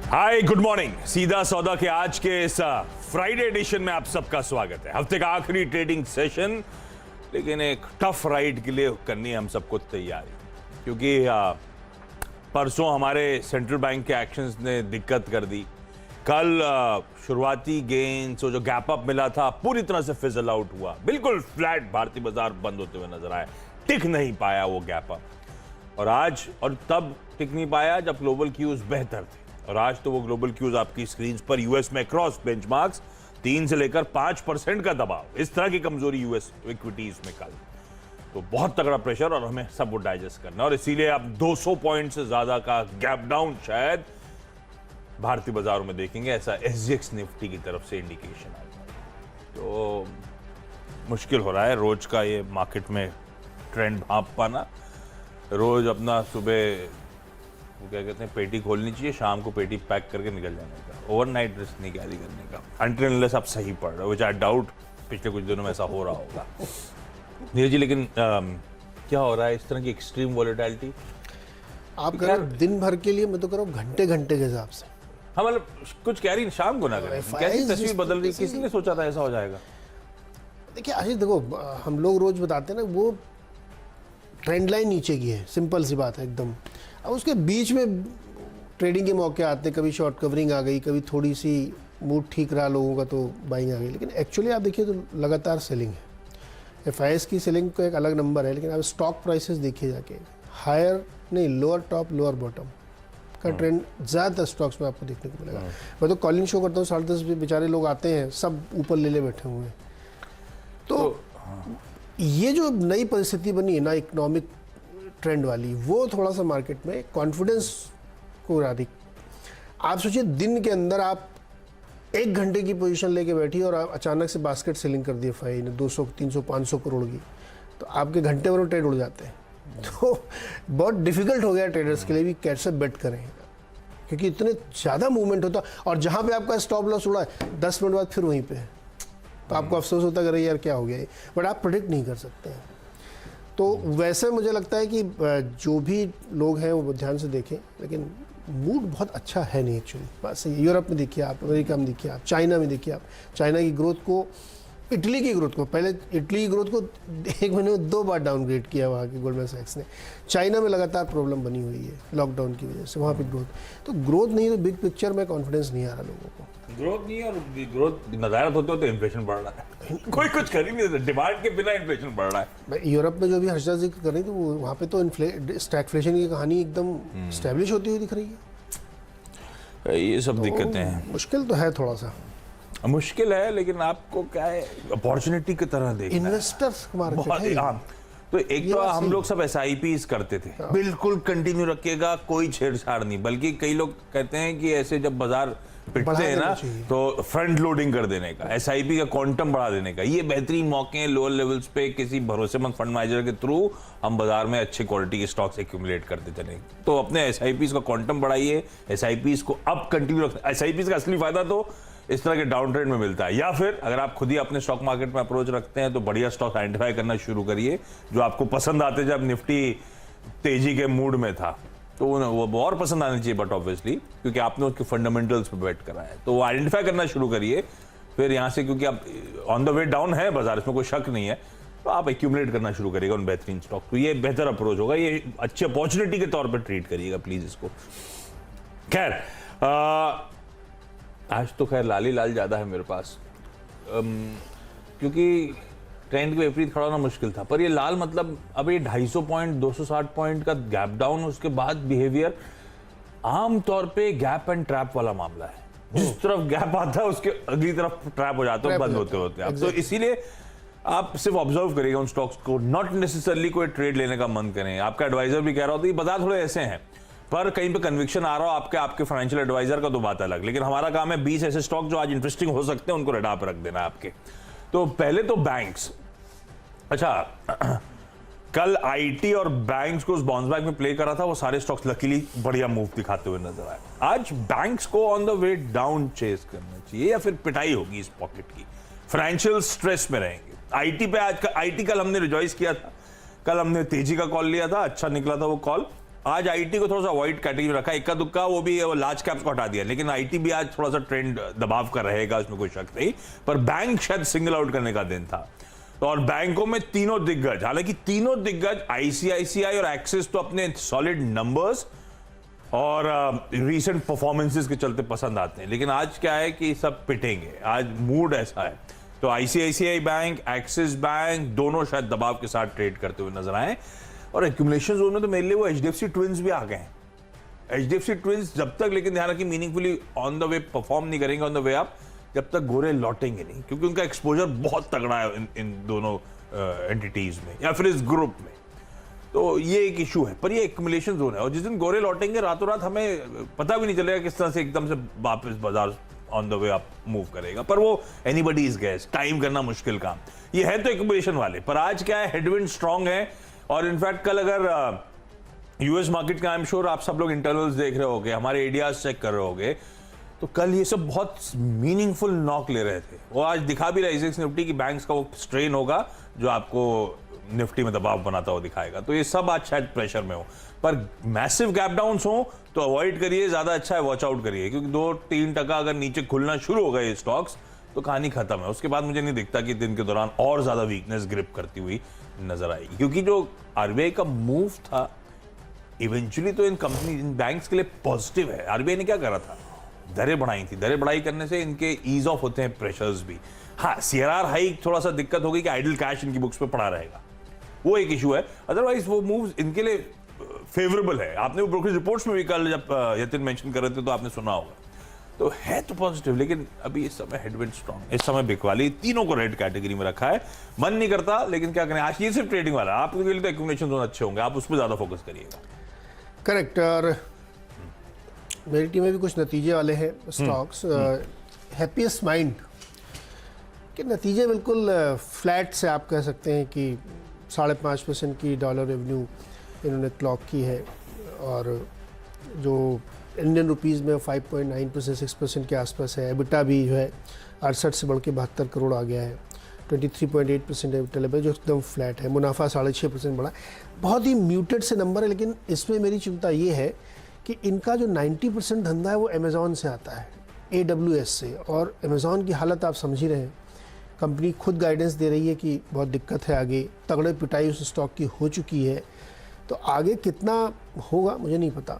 Hi good morning. सीधा सौदा के आज के इस फ्राइडे एडिशन में आप सबका स्वागत है। हफ्ते का आखिरी ट्रेडिंग सेशन, लेकिन एक टफ राइड के लिए करनी है हम सबको तैयारी, क्योंकि परसों हमारे सेंट्रल बैंक के एक्शंस ने दिक्कत कर दी। कल शुरुआती गेन्स जो गैप अप मिला था पूरी तरह से फिजल आउट हुआ, बिल्कुल फ्लैट भारतीय बाजार बंद होते हुए नजर आया, टिक नहीं पाया वो गैप अप। और आज और तब टिक नहीं पाया जब ग्लोबल क्यूज बेहतर थे, और आज तो वो ग्लोबल क्यूज आपकी स्क्रीन पर यूएस में क्रॉस बेंचमार्क्स 3 से लेकर 5% का दबाव, इस तरह की कमजोरी यूएस इक्विटीज में कल, तो बहुत तगड़ा प्रेशर और हमें सब वो डाइजेस्ट करना, और इसीलिए आप 200 पॉइंट से ज्यादा का गैप डाउन शायद भारतीय बाजारों में देखेंगे, ऐसा एसजीएक्स निफ्टी की तरफ से इंडिकेशन आया। तो मुश्किल हो रहा है रोज का ये मार्केट में ट्रेंड भांप पाना। रोज अपना सुबह वो क्या कहते हैं पेटी खोलनी चाहिए, शाम को पेटी पैक करके निकल जाने का, ओवरनाइट रिस्क नहीं कैरी करने का, अनटिल अनलेस आप सही पढ़ रहे हो, व्हिच आई डाउट पिछले कुछ दिनों में ऐसा हो रहा होगा। नीरज जी, लेकिन क्या हो रहा है इस तरह की एक्सट्रीम वॉलेटिलिटी? आप कर रहे हो दिन भर के लिए, मैं तो कर रहा हूँ घंटे घंटे के हिसाब से। हाँ, मतलब कुछ कह रही शाम को ना करें, कैसी तस्वीर बदल रही, किसी ने सोचा था ऐसा हो जाएगा? देखिए आशीष, देखो हम लोग रोज बताते हैं ना, वो ट्रेंड लाइन नीचे की है, सिंपल सी बात है एकदम। अब उसके बीच में ट्रेडिंग के मौके आते हैं, कभी शॉर्ट कवरिंग आ गई, कभी थोड़ी सी मूड ठीक रहा लोगों का तो बाइंग आ गई, लेकिन एक्चुअली आप देखिए तो लगातार सेलिंग है। एफआईएस की सेलिंग का एक अलग नंबर है, लेकिन आप स्टॉक प्राइसेस देखिए जाके, हायर नहीं, लोअर टॉप लोअर बॉटम का ट्रेंड ज़्यादातर स्टॉक्स में आपको देखने को मिलेगा। मैं तो कॉलिंग शो करता हूँ, 10:30 बजे बेचारे लोग आते हैं, सब ऊपर ले बैठे हुए हैं। तो ये जो नई परिस्थिति बनी है ना इकोनॉमिक ट्रेंड वाली, वो थोड़ा सा मार्केट में कॉन्फिडेंस को अधिक। आप सोचिए दिन के अंदर आप 1 घंटे की पोजीशन लेके बैठी और आप अचानक से बास्केट सेलिंग कर दी एफआई ने 200, 300, 500 करोड़ की, तो आपके घंटे भर ट्रेड उड़ जाते हैं। तो बहुत डिफिकल्ट हो गया ट्रेडर्स के लिए भी कैसे बेट करें, क्योंकि इतने ज़्यादा मूवमेंट होता, और जहाँ पे आपका स्टॉप लॉस उड़ा है 10 मिनट बाद फिर वहीं पे है, तो आपको अफसोस होता है यार क्या हो गया है, बट आप प्रेडिक्ट नहीं कर सकते हैं। तो वैसे मुझे लगता है कि जो भी लोग हैं वो ध्यान से देखें, लेकिन मूड बहुत अच्छा है नहीं एक्चुअली। बस यूरोप में देखिए आप, अमेरिका में देखिए आप, चाइना में देखिए आप, चाइना की ग्रोथ को, इटली की ग्रोथ को, पहले इटली की ग्रोथ को 1 महीने में 2 बार डाउनग्रेड किया वहाँ की गोल्डमैन सैक्स ने। चाइना में लगातार प्रॉब्लम बनी हुई है लॉकडाउन की वजह से, वहाँ पे ग्रोथ, तो ग्रोथ नहीं, तो बिग पिक्चर में कॉन्फिडेंस नहीं आ रहा लोगों को। ग्रोथ नहीं, और ग्रोथ नजारत होते होते इन्फ्लेशन बढ़ रहा है, कोई कुछ कर ही नहीं रहा, डिमांड के बिना इन्फ्लेशन बढ़ रहा है। यूरोप में जो भी हर्षा जिक्र कर रही थी, वो वहाँ पे तो स्टैगफ्लेशन की कहानी एकदम स्टैब्लिश होती हुई दिख रही है। ये सब दिक्कतें हैं, मुश्किल तो है, थोड़ा सा मुश्किल है, लेकिन आपको क्या है अपॉर्चुनिटी की तरह देखना है। इन्वेस्टर्स मार्केट है। हाँ, तो एक तो हम लोग सब SIPs करते थे, बिल्कुल कंटिन्यू रखिएगा, कोई छेड़छाड़ नहीं, बल्कि कई लोग कहते हैं कि ऐसे जब बाजार पिटते हैं ना, तो फ्रंट लोडिंग कर देने का, SIP का क्वांटम बढ़ा देने का, ये बेहतरीन मौके हैं लोअर लेवल्स पे किसी भरोसेमंद फंड मैनेजर के थ्रू हम बाजार में अच्छे क्वालिटी के स्टॉक्स एक्यूमुलेट करते चलेंगे। तो अपने SIPs का क्वांटम बढ़ाइए, SIPs को अब कंटिन्यू रखना। SIPs का असली फायदा तो इस तरह के डाउन ट्रेंड में मिलता है, या फिर अगर आप खुद ही अपने स्टॉक मार्केट में अप्रोच रखते हैं तो बढ़िया स्टॉक आइडेंटिफाई करना शुरू करिए जो आपको पसंद आते। जब निफ्टी तेजी के मूड में था तो वो और पसंद आनी चाहिए, बट ऑब्वियसली क्योंकि आपने उसके फंडामेंटल्स पे बेट करा है, तो वो आइडेंटिफाई करना शुरू करिए। फिर यहाँ से, क्योंकि आप ऑन द वे डाउन है बाजार, इसमें कोई शक नहीं है, तो आप एक्यूमुलेट करना शुरू करिएगा उन बेहतरीन स्टॉक। तो ये बेहतर अप्रोच होगा, ये अच्छी अपॉर्चुनिटी के तौर पर ट्रीट करिएगा प्लीज इसको। खैर आज तो खैर लाल ही लाल ज्यादा है मेरे पास, क्योंकि ट्रेंड के विपरीत खड़ा होना मुश्किल था, पर ये लाल मतलब अब ये 250 पॉइंट 260 पॉइंट का गैप डाउन, उसके बाद बिहेवियर आमतौर पे गैप एंड ट्रैप वाला मामला है। जिस तरफ गैप आता है उसके अगली तरफ ट्रैप हो जाता है, बंद होते होते आप। तो इसीलिए आप सिर्फ ऑब्जर्व करिएगा उन स्टॉक्स को, नॉट नेसेसरली कोई ट्रेड लेने का मन करें। आपका एडवाइजर भी कह रहा होता है बाजार थोड़े ऐसे हैं, पर कहीं पे कन्विक्शन आ रहा हो आपके फाइनेंशियल एडवाइजर का तो बात अलग, लेकिन हमारा काम है 20 ऐसे स्टॉक जो आज इंटरेस्टिंग हो सकते हैं उनको रडार पे रख देना आपके। तो पहले तो बैंक्स, अच्छा कल आईटी और बैंक्स को उस बाउंस बैक में प्ले करा था, वो सारे स्टॉक्स लकीली बढ़िया मूव दिखाते हुए नजर आए। आज बैंक्स को on the way down chase करना चाहिए या फिर पिटाई होगी इस पॉकेट की, फाइनेंशियल स्ट्रेस में रहेंगे। आईटी पे आज का आईटी कल हमने रिजॉइस किया था, कल हमने तेजी का कॉल लिया था, अच्छा निकला था वो कॉल। आज आईटी को थोड़ा सा अवॉइड कैटेगरी में रखा, इक्का दुक्का वो भी लार्ज कैप्स को हटा दिया, लेकिन आईटी भी आज थोड़ा सा ट्रेंड दबाव का रहेगा, उसमें कोई शक नहीं। पर बैंक शायद सिंगल आउट करने का दिन था। तो और बैंकों में तीनों दिग्गज, हालांकि तीनों दिग्गज आईसीआईसीआई और एक्सिस तो अपने सॉलिड नंबर्स और रीसेंट परफॉर्मेंसेस के चलते पसंद आते हैं, लेकिन आज क्या है कि सब पिटेंगे, आज मूड ऐसा है। तो आईसीआईसीआई बैंक, एक्सिस बैंक दोनों शायद दबाव के साथ ट्रेड करते हुए नजर आए। और एक्यूमुलेशन जोन में तो मेरे लिए वो एचडीएफसी ट्विंस भी आ गए हैं। एचडीएफसी ट्विंस जब तक, लेकिन ध्यान रखिए, meaningfully on the way perform नहीं करेंगे ऑन द वे अप, जब तक गोरे लौटेंगे नहीं, क्योंकि उनका एक्सपोजर बहुत तगड़ा है इन दोनों एंटिटीज में या फिर इस ग्रुप में। तो ये एक इशू है, पर ये एक्यूमुलेशन जोन है, और जिस दिन गोरे लौटेंगे रातों रात हमें पता भी नहीं चलेगा किस तरह से एकदम से वापस बाजार on the way up move करेगा। पर वो एनीबडीज गेस, टाइम करना मुश्किल काम। ये है तो एक्यूमुलेशन वाले, पर आज क्या है, हेडविंड स्ट्रांग है। और इनफैक्ट कल अगर यूएस मार्केट का, आई एम श्योर आप सब लोग इंटरनल्स देख रहे होगे, हमारे एडियाज चेक कर रहे होगे, तो कल ये सब बहुत मीनिंगफुल नॉक ले रहे थे। वो आज दिखा भी रहा है निफ्टी की बैंक्स का वो स्ट्रेन होगा जो आपको निफ्टी में दबाव बनाता हुआ दिखाएगा। तो ये सब आज शायद प्रेशर में हो, पर मैसिव गैप डाउन्स हो तो अवॉइड करिए, ज्यादा अच्छा है वॉच आउट करिए, क्योंकि 2-3% अगर नीचे खुलना शुरू हो गए स्टॉक्स तो कहानी खत्म है। उसके बाद मुझे नहीं दिखता कि दिन के दौरान और ज्यादा वीकनेस ग्रिप करती हुई नजर आएगी, क्योंकि जो आरबीआई का मूव था इवेंचुअली तो इन कंपनी, इन बैंक्स के लिए पॉजिटिव है। आरबीआई ने क्या करा था, दरें बढ़ाई थी, दरें बढ़ाई करने से इनके ईज ऑफ होते हैं प्रेशर्स भी। हाँ, सीआरआर हाइक थोड़ा सा दिक्कत होगी कि आइडल कैश इनकी बुक्स पे पड़ा रहेगा, वो एक इशू है। अदरवाइज वो मूव्स इनके लिए फेवरेबल है। आपने वो ब्रोकरेज रिपोर्ट्स में भी कल जब यतिन मेंशन कर रहे थे तो आपने सुना होगा, तो है तो पॉजिटिव, लेकिन अभी इस समय हेडविंड स्ट्रांग, इस समय बिकवाली, तीनों को रेड कैटेगरी में रखा है। मन नहीं करता, लेकिन क्या करें, आज ये सिर्फ ट्रेडिंग वाला, आपके लिए तो एक्यूमुलेशन जोन अच्छे होंगे, आप उस पर ज्यादा फोकस करिएगा। करेक्ट। और मेरी टीम में भी कुछ नतीजे वाले हैं स्टॉक्स। हैप्पीएस्ट माइंड के नतीजे बिल्कुल फ्लैट से आप कह सकते हैं कि 5.5% की डॉलर रेवेन्यू इन्होंने क्लॉक की है, और जो इंडियन रुपीज़ में 5.9% 6% के आसपास है। एबिटा भी जो है 68 से बढ़ के 72 करोड़ आ गया है, 23.8% एबिटा लेवल, जो एकदम फ्लैट है। मुनाफा 6.5% बढ़ा, बहुत ही म्यूटेड से नंबर है। लेकिन इसमें मेरी चिंता ये है कि इनका जो 90% धंधा है वो अमेज़ॉन से आता है, AWS से, और अमेज़ॉन की हालत आप समझ ही रहे हैं। कंपनी खुद गाइडेंस दे रही है कि बहुत दिक्कत है, आगे तगड़े पिटाई उस स्टॉक की हो चुकी है, तो आगे कितना होगा मुझे नहीं पता,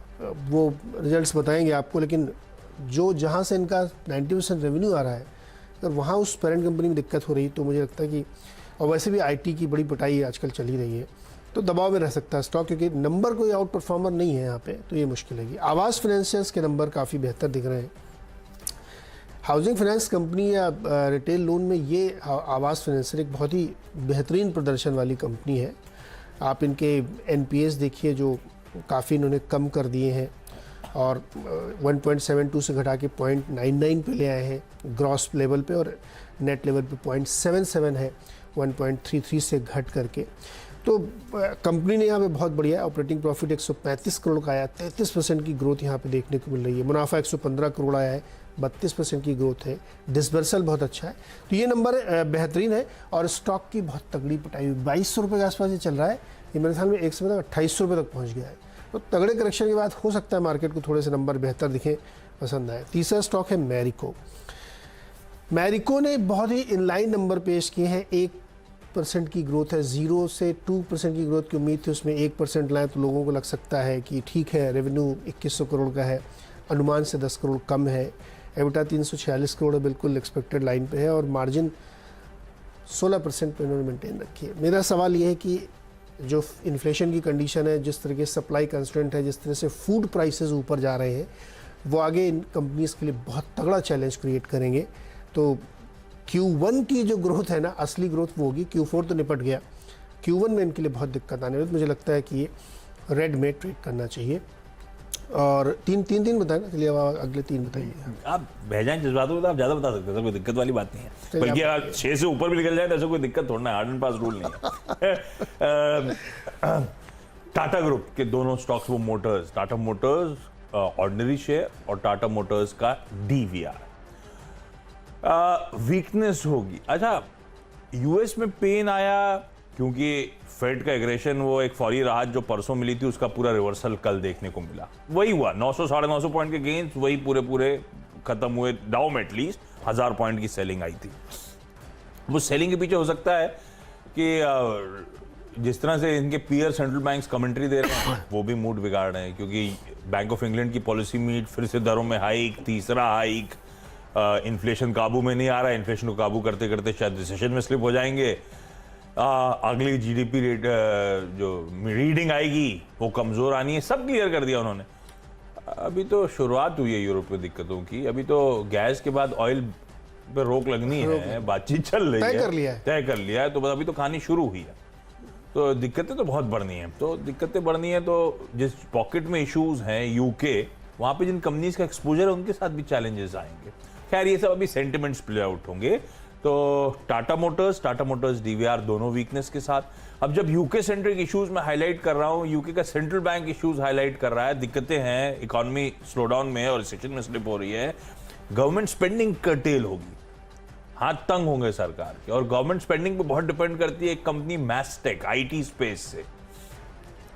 वो रिजल्ट्स बताएंगे आपको। लेकिन जो जहाँ से इनका 90% रेवेन्यू आ रहा है, अगर वहाँ उस पेरेंट कंपनी में दिक्कत हो रही तो मुझे लगता है कि, और वैसे भी आईटी की बड़ी पिटाई आजकल चल ही रही है, तो दबाव में रह सकता है स्टॉक, क्योंकि नंबर कोई आउट परफॉर्मर नहीं है यहाँ पे, तो ये मुश्किल है। आवास फाइनेंशियल्स के नंबर काफ़ी बेहतर दिख रहे हैं। हाउसिंग फाइनेंस कंपनी या रिटेल लोन में ये आवास फाइनेंसर एक बहुत ही बेहतरीन प्रदर्शन वाली कंपनी है। आप इनके एनपीएस देखिए जो काफ़ी इन्होंने कम कर दिए हैं, और 1.72 से घटा के 0.99 पे ले आए हैं ग्रॉस लेवल पे, और नेट लेवल पे 0.77 है 1.33 से घट करके। तो कंपनी ने यहाँ पे बहुत बढ़िया ऑपरेटिंग प्रॉफिट 135 करोड़ का आया, 33% की ग्रोथ यहाँ पे देखने को मिल रही है। मुनाफा 115 करोड़ आया है, 32% की ग्रोथ है। डिसबर्सल बहुत अच्छा है, तो ये नंबर बेहतरीन है। और स्टॉक की बहुत तगड़ी पिटाई, 2200 रुपये के आसपास ये चल रहा है, ये मेरे ख्याल में एक समय तक 2800 रुपये तक पहुँच गया है। तो तगड़े करेक्शन के बाद हो सकता है मार्केट को थोड़े से नंबर बेहतर दिखें, पसंद आए। तीसरा स्टॉक है मैरिको। मैरिको ने बहुत ही इनलाइन नंबर पेश किए हैं, 1% की ग्रोथ है, 0 से 2% की ग्रोथ की उम्मीद थी, उसमें 1% लाए तो लोगों को लग सकता है कि ठीक है। रेवेन्यू 2100 करोड़ का है, अनुमान से 10 करोड़ कम है। एबिटा 346 करोड़ बिल्कुल एक्सपेक्टेड लाइन पे है, और मार्जिन 16% पे इन्होंने मेंटेन रखी है। मेरा सवाल ये है कि जो इन्फ्लेशन की कंडीशन है, जिस तरह के सप्लाई कंस्ट्रेंट है, जिस तरह से फूड प्राइसेस ऊपर जा रहे हैं, वो आगे इन कंपनीज के लिए बहुत तगड़ा चैलेंज क्रिएट करेंगे। तो Q1 की जो ग्रोथ है ना, असली ग्रोथ वो होगी। Q4 तो निपट गया, Q1 में इनके लिए बहुत दिक्कत आने वाली। मुझे लगता है कि ये रेड में ट्रेड करना चाहिए। और तीन बताए ना, चलिए अब अगले 3 बताइए। आप बह जाएं जज्बातों में तो आप ज़्यादा बता सकते हैं, कोई दिक्कत वाली बात नहीं है। बल्कि आप 6 से ऊपर भी निकल जाए तो ऐसा कोई दिक्कत थोड़ा है, हार्ड एंड फास्ट रूल नहीं है। टाटा ग्रुप के दोनों स्टॉक्स, वो Motors, Tata Motors ordinary share और टाटा मोटर्स का DVR, वीकनेस होगी। अच्छा, यूएस में पेन आया क्योंकि फेड का एग्रेशन, वो एक फौरी राहत जो परसों मिली थी, उसका पूरा रिवर्सल कल देखने को मिला। वही हुआ, 900 साढ़े 900 पॉइंट के गेंस वही पूरे खत्म हुए। डाउ में एटलीस्ट 1000 पॉइंट की सेलिंग आई थी। वो सेलिंग के पीछे हो सकता है कि जिस तरह से इनके पीयर सेंट्रल बैंक्स कमेंट्री दे रहे हैं वो भी मूड बिगाड़ रहे हैं, क्योंकि बैंक ऑफ इंग्लैंड की पॉलिसी मीट, फिर से दरों में हाइक, तीसरा हाइक, इन्फ्लेशन काबू में नहीं आ रहा है, इन्फ्लेशन को काबू करते करते शायद रिसेशन में स्लिप हो जाएंगे, अगली जीडीपी रेट जो रीडिंग आएगी वो कमजोर आनी है, सब क्लियर कर दिया उन्होंने। अभी तो शुरुआत हुई है यूरोप में दिक्कतों की, अभी तो गैस के बाद ऑयल पे रोक लगनी है, बातचीत चल रही है, तय कर लिया है, तो अभी तो कहानी शुरू हुई है। तो दिक्कतें तो बहुत बढ़नी है, तो जिस पॉकेट में इश्यूज हैं यूके, वहां पे जिन कंपनीज का एक्सपोजर है उनके साथ भी चैलेंजेस आएंगे। खैर ये सब अभी सेंटिमेंट्स प्ले आउट होंगे। तो टाटा मोटर्स डीवीआर दोनों वीकनेस के साथ। अब जब यूके सेंट्रिक इश्यूज में हाईलाइट कर रहा हूं, यूके का सेंट्रल बैंक इश्यूज हाईलाइट कर रहा है, दिक्कतें हैं, इकोनॉमी स्लोडाउन में है और रिसेशन में स्लिप हो रही है, गवर्नमेंट स्पेंडिंग कर्टेल होगी, हाथ तंग होंगे सरकार के। और गवर्नमेंट स्पेंडिंग पे बहुत डिपेंड करती है एक कंपनी मैस्टेक, आईटी स्पेस से,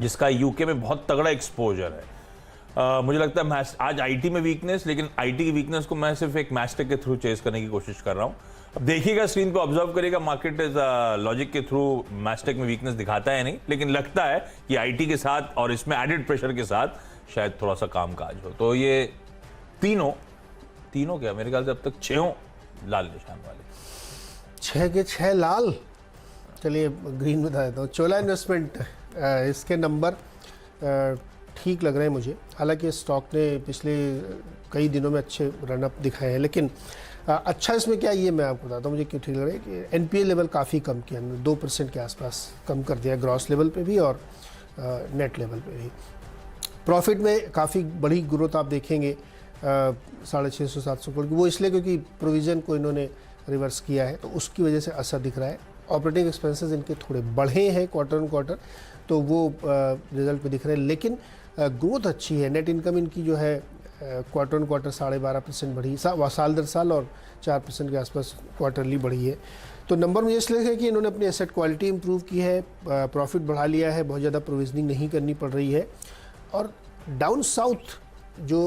जिसका यूके में बहुत तगड़ा एक्सपोजर है। मुझे लगता है आज आईटी में वीकनेस, लेकिन आईटी की वीकनेस को मैं सिर्फ एक मैस्टेक के थ्रू चेस करने की कोशिश कर रहा हूं। अब देखिएगा, स्क्रीन पे ऑब्जर्व करिएगा, मार्केट इज लॉजिक के थ्रू मैस्टेक में वीकनेस दिखाता है नहीं, लेकिन लगता है कि आईटी के साथ और इसमें एडेड प्रेशर के साथ शायद थोड़ा सा कामकाज हो। तो ये तीनों क्या, मेरे ख्याल से अब तक 6 लाल निशान वाले, 6 के 6 लाल। चलिए ग्रीन बता देता हूँ। चोला इन्वेस्टमेंट, इसके नंबर ठीक लग रहे हैं मुझे। हालांकि स्टॉक ने पिछले कई दिनों में अच्छे रनअप दिखाए हैं, लेकिन अच्छा इसमें क्या, ये मैं आपको बताता हूँ मुझे क्यों ठीक लग रहा है कि एनपीए लेवल काफ़ी कम किया, 2% के आसपास कम कर दिया, ग्रॉस लेवल पे भी और नेट लेवल पे भी। प्रॉफिट में काफ़ी बड़ी ग्रोथ आप देखेंगे, 650-700 करोड़ की, वो इसलिए क्योंकि प्रोविज़न को इन्होंने रिवर्स किया है, तो उसकी वजह से असर दिख रहा है। ऑपरेटिंग एक्सपेंसेस इनके थोड़े बढ़े हैं क्वार्टर ऑन क्वार्टर, तो वो रिजल्ट पे दिख रहे हैं, लेकिन ग्रोथ अच्छी है। नेट इनकम इनकी जो है क्वार्टर ऑन क्वार्टर 12.5% बढ़ी, साल दर साल, और 4% के आसपास क्वार्टरली बढ़ी है। तो नंबर मुझे इसलिए है कि इन्होंने अपनी एसेट क्वालिटी इंप्रूव की है, प्रॉफिट बढ़ा लिया है, बहुत ज़्यादा प्रोविजनिंग नहीं करनी पड़ रही है। और डाउन साउथ जो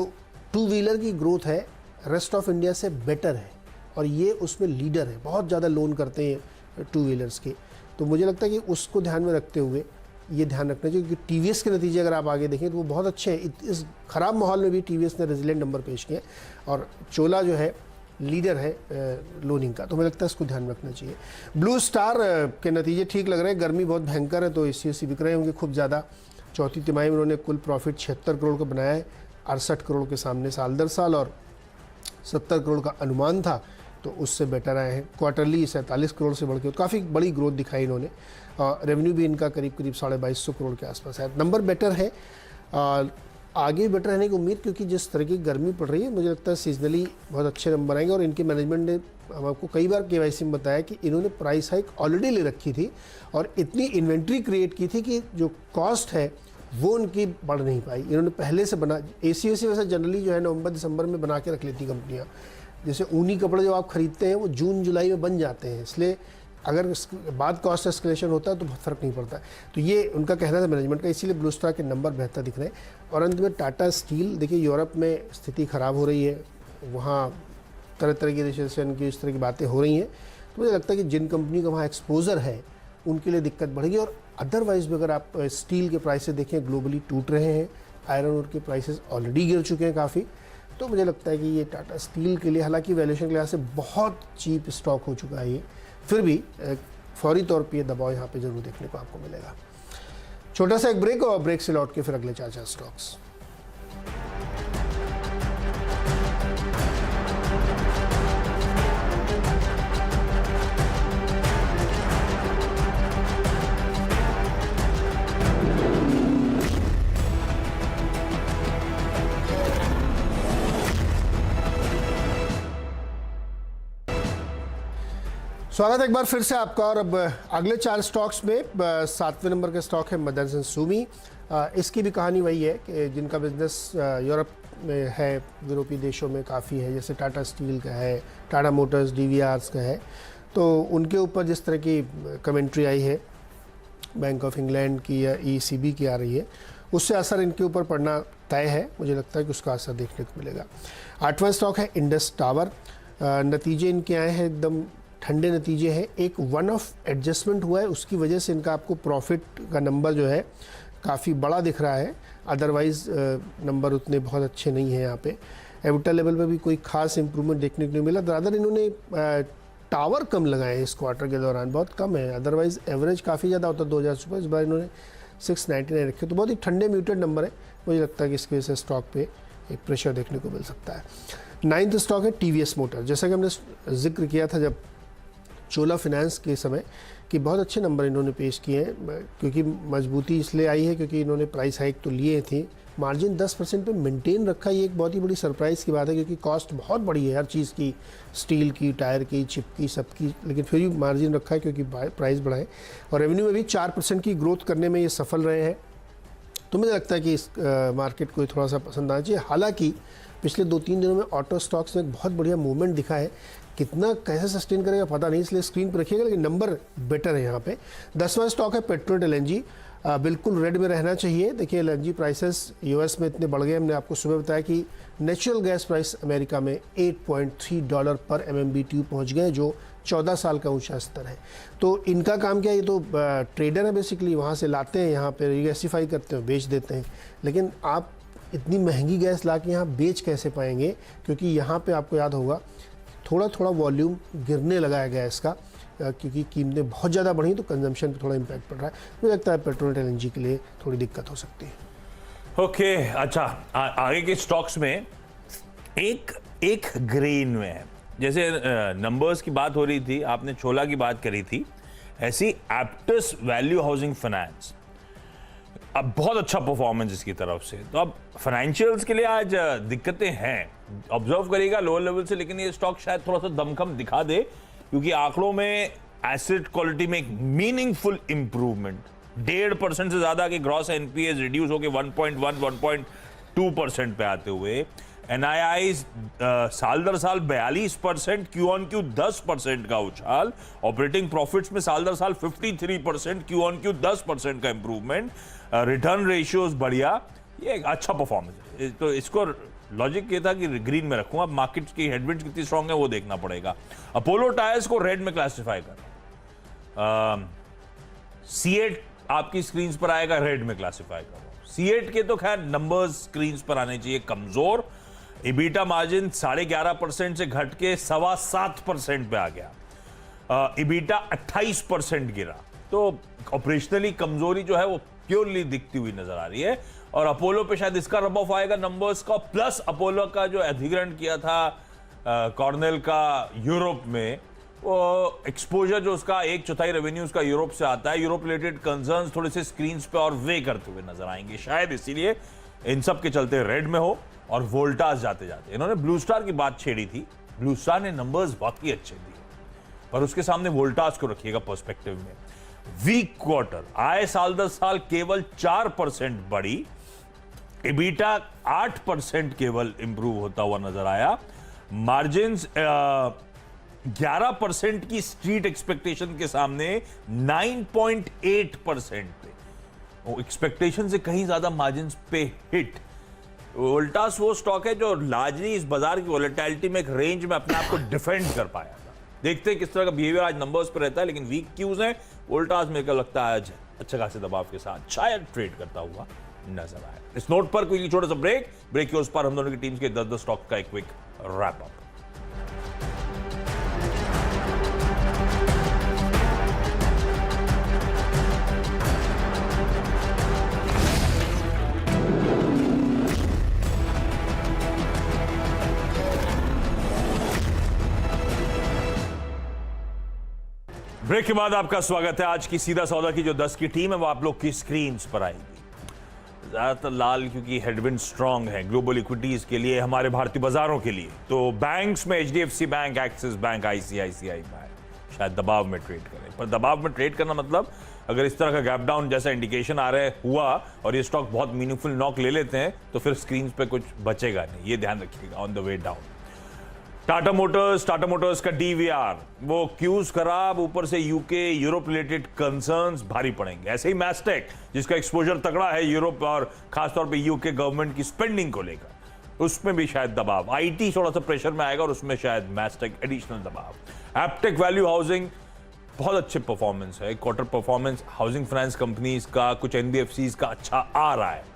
2 व्हीलर की ग्रोथ है रेस्ट ऑफ इंडिया से बेटर है, और ये उसमें लीडर है, बहुत ज़्यादा लोन करते हैं 2 व्हीलर्स के। तो मुझे लगता है कि उसको ध्यान में रखते हुए ये ध्यान रखना चाहिए, क्योंकि टीवीएस के नतीजे अगर आप आगे देखें तो वो बहुत अच्छे हैं। इस खराब माहौल में भी टीवीएस ने रेजिलेंट नंबर पेश किए, और चोला जो है लीडर है लोनिंग का, तो मुझे लगता है इसको ध्यान में रखना चाहिए। ब्लू स्टार के नतीजे ठीक लग रहे हैं, गर्मी बहुत भयंकर है तो एसी बिक रहे होंगे खूब ज़्यादा। चौथी तिमाही में उन्होंने कुल प्रॉफिट 76 करोड़ का बनाया है, 68 करोड़ के सामने साल दर साल, और 70 करोड़ का अनुमान था, तो उससे बेटर आए हैं। क्वार्टरली 47 करोड़ से बढ़ के काफ़ी बड़ी ग्रोथ दिखाई इन्होंने। रेवेन्यू भी इनका करीब 2250 करोड़ के आसपास है। नंबर बेटर है, आगे बेटर रहने की उम्मीद, क्योंकि जिस तरह की गर्मी पड़ रही है मुझे लगता है सीजनली बहुत अच्छे नंबर आएंगे। और इनके मैनेजमेंट ने हम आपको कई बार केवाईसी में बताया कि इन्होंने प्राइस हाइक ऑलरेडी ले रखी थी, और इतनी इन्वेंट्री क्रिएट की थी कि जो कॉस्ट है वो उनकी बढ़ नहीं पाई। इन्होंने पहले से बना, एसी वैसे जनरली जो है नवंबर दिसंबर में बना के रख लेती कंपनियाँ। जैसे ऊनी कपड़े जो आप खरीदते हैं वो जून जुलाई में बन जाते हैं, इसलिए अगर बाद कॉस्ट एस्केलेशन होता है तो बहुत फ़र्क नहीं पड़ता। तो ये उनका कहना था मैनेजमेंट का, इसीलिए ब्लू स्टार के नंबर बेहतर दिख रहे हैं। और अंत में टाटा स्टील, देखिए यूरोप में स्थिति ख़राब हो रही है, वहाँ तरह तरह की रिसेशन की इस तरह की बातें हो रही हैं, तो मुझे लगता है कि जिन कंपनी का वहाँ एक्सपोजर है उनके लिए दिक्कत बढ़ेगी। और अदरवाइज भी अगर आप स्टील के प्राइसेस देखें ग्लोबली टूट रहे हैं, आयरन ओर के प्राइसेस ऑलरेडी गिर चुके हैं काफ़ी, तो मुझे लगता है कि ये टाटा स्टील के लिए, हालांकि वैल्यूएशन के लिहाज से बहुत चीप स्टॉक हो चुका है ये, फिर भी फौरी तौर पे ये दबाव यहाँ पे जरूर देखने को आपको मिलेगा। छोटा सा एक ब्रेक, और ब्रेक से लौट के फिर अगले 4 स्टॉक्स। स्वागत है एक बार फिर से आपका। और अब अगले 4 स्टॉक्स में 7वें नंबर का स्टॉक है मदरसन सुमी। इसकी भी कहानी वही है कि जिनका बिजनेस यूरोप में है, यूरोपीय देशों में काफ़ी है, जैसे टाटा स्टील का है, टाटा मोटर्स, डीवीआर्स का है, तो उनके ऊपर जिस तरह की कमेंट्री आई है बैंक ऑफ इंग्लैंड की या ECB की आ रही है, उससे असर इनके ऊपर पड़ना तय है। मुझे लगता है कि उसका असर देखने को मिलेगा। 8वां स्टॉक है इंडस टावर। नतीजे इनके आए हैं एकदम ठंडे नतीजे हैं। एक वन ऑफ एडजस्टमेंट हुआ है, उसकी वजह से इनका आपको प्रॉफिट का नंबर जो है काफ़ी बड़ा दिख रहा है। अदरवाइज़ नंबर उतने बहुत अच्छे नहीं हैं यहाँ पे। एबिटा लेवल पे भी कोई खास इंप्रूवमेंट देखने को नहीं मिला। रादर इन्होंने टावर कम लगाए इस क्वार्टर के दौरान, बहुत कम है। अदरवाइज़ एवरेज काफ़ी ज़्यादा होता है 2000 सुपर, इस बार इन्होंने 699 रखे, तो बहुत ही ठंडे म्यूटेड नंबर है। मुझे लगता है कि इसकी वजह से स्टॉक पे एक प्रेशर देखने को मिल सकता है। 9th स्टॉक है TVS मोटर। जैसा कि हमने जिक्र किया था जब चोला फाइनेंस के समय कि बहुत अच्छे नंबर इन्होंने पेश किए हैं, क्योंकि मजबूती इसलिए आई है क्योंकि इन्होंने प्राइस हाइक तो लिए थे, मार्जिन 10% पे मेंटेन रखा। ये एक बहुत ही बड़ी सरप्राइज़ की बात है, क्योंकि कॉस्ट बहुत बड़ी है हर चीज़ की, स्टील की, टायर की, चिप की, सबकी, लेकिन फिर भी मार्जिन रखा है क्योंकि प्राइस बढ़ाए। और रेवेन्यू में भी 4% की ग्रोथ करने में ये सफल रहे हैं। तो मुझे लगता है कि इस मार्केट को थोड़ा सा पसंद आना चाहिए। हालांकि पिछले 2-3 दिनों में ऑटो स्टॉक्स में एक बहुत बढ़िया मूवमेंट दिखा है, कितना कैसे सस्टेन करेगा पता नहीं, इसलिए स्क्रीन पर रखिएगा, लेकिन नंबर बेटर है यहाँ पे। 10वां स्टॉक है पेट्रोनेट LNG। बिल्कुल रेड में रहना चाहिए। देखिए LNG प्राइसेस US में इतने बढ़ गए, हमने आपको सुबह बताया कि नेचुरल गैस प्राइस अमेरिका में $8.3 पर MMBTU पहुँच गए, जो 14 साल का ऊंचा स्तर है। तो इनका काम क्या है, ये तो ट्रेडर है बेसिकली, वहाँ से लाते हैं, यहाँ पे रिगैसिफाई करते हैं, बेच देते हैं। लेकिन आप इतनी महंगी गैस ला के यहाँ बेच कैसे पाएंगे, क्योंकि यहाँ पे आपको याद होगा थोड़ा थोड़ा वॉल्यूम गिरने लगा है गैस का, क्योंकि कीमतें बहुत ज़्यादा बढ़ी तो कंजम्पशन पे थोड़ा इम्पैक्ट पड़ रहा है। मुझे लगता है पेट्रोनेट LNG के लिए थोड़ी दिक्कत हो सकती है। ओके, अच्छा, आगे के स्टॉक्स में एक ग्रीन में है। जैसे नंबर्स की बात हो रही थी, आपने छोला की बात करी थी, ऐसी एप्टस वैल्यू हाउसिंग फाइनेंस, अब बहुत अच्छा परफॉर्मेंस इसकी तरफ से। तो अब फाइनेंशियल्स के लिए आज दिक्कतें हैं, ऑब्जर्व करिएगा लोअर लेवल से, लेकिन ये स्टॉक शायद थोड़ा सा दमखम दिखा दे, क्योंकि आंकड़ों में एसेट क्वालिटी में एक मीनिंगफुल इंप्रूवमेंट, 1.5% से ज्यादा के ग्रॉस NPAs रिड्यूस होकर 1.1-1.2% पे आते हुए, NII साल दर साल 42%, Q-on-Q 10% का उछाल, ऑपरेटिंग प्रॉफिट्स में साल दर साल 53%, Q-on-Q 10% का इंप्रूवमेंट, रिटर्न रेशियोज बढ़िया, ये एक अच्छा परफॉर्मेंस है। तो इसको लॉजिक ये था कि ग्रीन में रखूं, अब मार्केट की हेडविंड्स कितनी स्ट्रांग है वो देखना पड़ेगा। अपोलो टायर्स को रेड में क्लासिफाई कर, C8 आपकी स्क्रीन पर आएगा, रेड में क्लासिफाई कर रहा हूं। C8 के तो खैर नंबर्स स्क्रीन पर आने चाहिए कमजोर। EBITDA मार्जिन 11.5% से घट के 7.25% पे आ गया, EBITDA 28% गिरा, तो ऑपरेशनली कमजोरी जो है वो प्योरली दिखती हुई नजर आ रही है। और अपोलो पे शायद इसका रब ऑफ आएगा नंबर्स का, प्लस अपोलो का जो अधिग्रहण किया था कॉर्नेल का यूरोप में, वो एक्सपोजर जो उसका 1/4 रेवेन्यू उसका यूरोप से आता है, यूरोप रिलेटेड कंसर्न्स थोड़े से स्क्रीन पे और वे करते हुए नजर आएंगे, शायद इसीलिए इन सब के चलते रेड में हो। और वोल्टास जाते जाते इन्होंने ब्लू स्टार की बात छेड़ी थी, ब्लू स्टार ने नंबर्स वाकई अच्छे दिए, पर उसके सामने वोल्टास को रखिएगा पर्सपेक्टिव में। वीक क्वार्टर, आय साल दर साल केवल 4% बढ़ी, EBITDA 8% केवल इंप्रूव होता हुआ नजर आया, मार्जिन 11% की स्ट्रीट एक्सपेक्टेशन के सामने 9.8% पे, एक्सपेक्टेशन से कहीं ज्यादा मार्जिन पे हिट। वोल्टास वो स्टॉक है जो लार्जली इस बाजार की वोलेटिलिटी में एक रेंज में अपने आप को डिफेंड कर पाया था। देखते हैं किस तरह का बिहेवियर आज नंबर्स पर रहता है, लेकिन वीक क्यूज हैं। वोल्टास मेरे को लगता है आज अच्छे खासे दबाव के साथ शायद ट्रेड करता हुआ नजर आए। इस नोट पर कोई छोटा सा ब्रेक के उस पर हम दोनों की टीम्स के 10 स्टॉक का एक क्विक रैप अप। ब्रेक के बाद आपका स्वागत है। आज की सीधा सौदा की जो 10 की टीम है वो आप लोग की स्क्रीन पर आएगी। ज्यादातर लाल क्योंकि हेडविंड स्ट्रांग है ग्लोबल इक्विटीज के लिए, हमारे भारतीय बाजारों के लिए। तो बैंक्स में HDFC bank, axis bank, ICICI bank शायद दबाव में ट्रेड करें, पर दबाव में ट्रेड करना मतलब अगर इस तरह का गैप डाउन जैसा इंडिकेशन आ रहा है हुआ और ये स्टॉक बहुत मीनिंगफुल नॉक ले लेते हैं तो फिर स्क्रीन पे कुछ बचेगा नहीं, ये ध्यान रखिएगा on the way down. Tata Motors का डीवीआर, वो क्यूज खराब, ऊपर से यूके यूरोप रिलेटेड कंसर्न्स भारी पड़ेंगे। ऐसे ही मैस्टेक, जिसका एक्सपोजर तगड़ा है यूरोप और खासतौर पे यूके गवर्नमेंट की स्पेंडिंग को लेकर, उसमें भी शायद दबाव, आईटी थोड़ा सा प्रेशर में आएगा और उसमें शायद मैस्टेक एडिशनल दबाव। एप्टेक वैल्यू हाउसिंग बहुत अच्छे परफॉर्मेंस है, quarter performance housing finance companies का, कुछ एनबीएफसीज का अच्छा आ रहा है।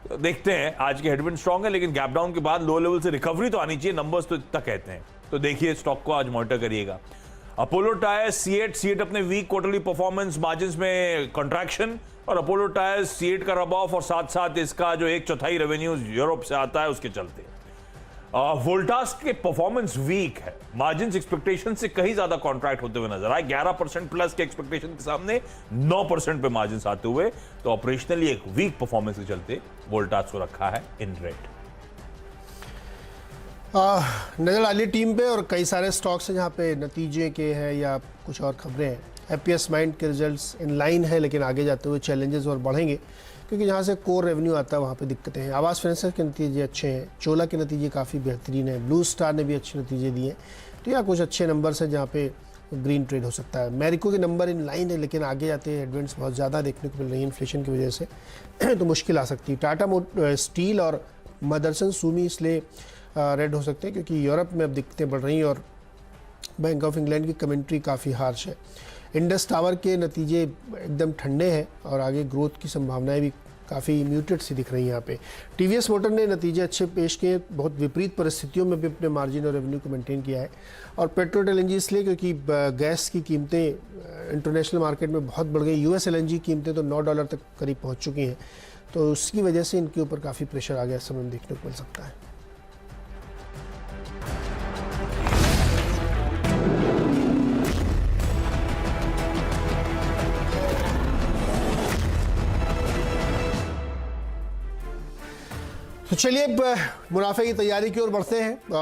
तो देखते हैं, आज के हेडविंड स्ट्रांग है लेकिन गैप डाउन के बाद लो लेवल से रिकवरी तो आनी चाहिए, नंबर्स तो इतना कहते हैं। तो देखिए स्टॉक को आज मॉनिटर करिएगा। अपोलो टायर्स, सीएट अपने वीक क्वार्टरली परफॉर्मेंस, मार्जिन्स में कंट्रैक्शन, और अपोलो टायर्स सीएट का रब ऑफ और साथ साथ इसका जो 1/4 रेवेन्यूज यूरोप से आता है उसके चलते। वोल्टास के परफॉर्मेंस वीक है, मार्जिन्स एक्सपेक्टेशन से कहीं ज्यादा कॉन्ट्रैक्ट होते हुए नजर आए, 11% प्लस के एक्सपेक्टेशन के सामने 9% पे मार्जिन्स आते हुए, तो ऑपरेशनली एक वीक परफॉर्मेंस के चलते वोल्टास को रखा है इन रेड। नजर डालिए टीम पे, और कई सारे स्टॉक्स हैं जहाँ पे नतीजे के हैं या कुछ और खबरें हैं। हैप्पीएस्ट माइंड के रिजल्ट्स इन लाइन है लेकिन आगे जाते हुए चैलेंजेस और बढ़ेंगे, क्योंकि जहाँ से कोर रेवेन्यू आता है वहाँ पे दिक्कतें हैं। आवास फाइनेंसर के नतीजे अच्छे हैं, चोला के नतीजे काफ़ी बेहतरीन है, ब्लू स्टार ने भी अच्छे नतीजे दिए, तो यहाँ कुछ अच्छे नंबर्स हैं जहाँ पे ग्रीन ट्रेड हो सकता है। मैरिको के नंबर इन लाइन है लेकिन आगे जाते हेडविंड्स बहुत ज़्यादा देखने को मिल रही है इन्फ्लेशन की वजह से, तो मुश्किल आ सकती है। टाटा स्टील और मदरसन सूमी इसलिए रेड हो सकते हैं क्योंकि यूरोप में अब दिक्कतें बढ़ रही हैं और बैंक ऑफ इंग्लैंड की कमेंट्री काफ़ी हार्श है। इंडस टावर के नतीजे एकदम ठंडे हैं और आगे ग्रोथ की संभावनाएं भी काफ़ी म्यूटेड सी दिख रही हैं यहाँ पे। टीवीएस मोटर ने नतीजे अच्छे पेश किए, बहुत विपरीत परिस्थितियों में भी अपने मार्जिन और रेवेन्यू को मेंटेन किया है। और पेट्रोल एलएनजी इसलिए क्योंकि गैस की कीमतें इंटरनेशनल मार्केट में बहुत बढ़ गई, यूएस एलएनजी कीमतें तो $9 तक करीब पहुँच चुकी हैं, तो उसकी वजह से इनके ऊपर काफ़ी प्रेशर आ गया इस समय देखने को मिल सकता है। तो चलिए अब मुनाफे की तैयारी की ओर बढ़ते हैं। और